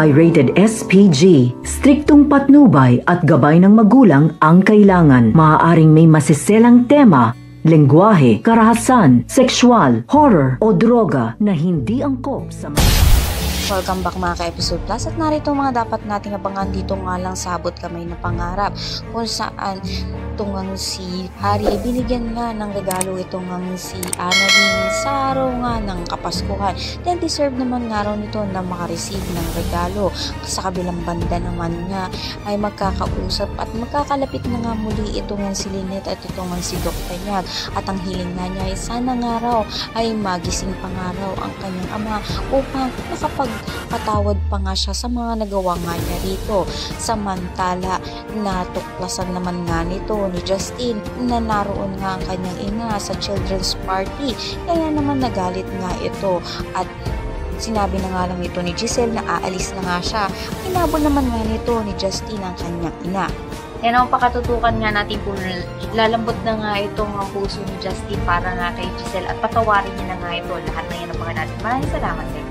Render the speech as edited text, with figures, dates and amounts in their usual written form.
ay rated SPG. Striktong patnubay at gabay ng magulang ang kailangan. Maaaring may masiselang tema, lengguwahe, karahasan, sexual, horror o droga na hindi angkop sa Welcome back mga ka-episode plus at narito mga dapat nating abangan dito nga lang sabot kamay na pangarap kung saan tungang si Harry ay binigyan nga ng regalo itong si Annalyn sa araw nga ng Kapaskuhan. Then deserve naman nga raw nito na makareceive ng regalo. Sa kabilang banda naman nga ay magkakausap at magkakalapit na nga muli itong si Lynette at itong si Doc Tanyag. At ang hiling nga niya ay sana nga raw ay magising pa nga raw ang kanyang ama upang makapagpatawad pa nga siya sa mga nagawa nga niya rito. Samantala natuklasan naman nga nito ni Justin na naroon nga ang kanyang ina sa children's party, kaya naman nagalit nga ito at sinabi na nga lang ito ni Giselle na aalis na nga siya. Inabol naman nga nito ni Justin ang kanyang ina. Yan ang pakatutukan nga natin kung lalambot na nga itong ang puso ni Justin para nga kay Giselle at patawarin niya na nga ito. Lahat na yan ang mga natin. Maraming salamat guys.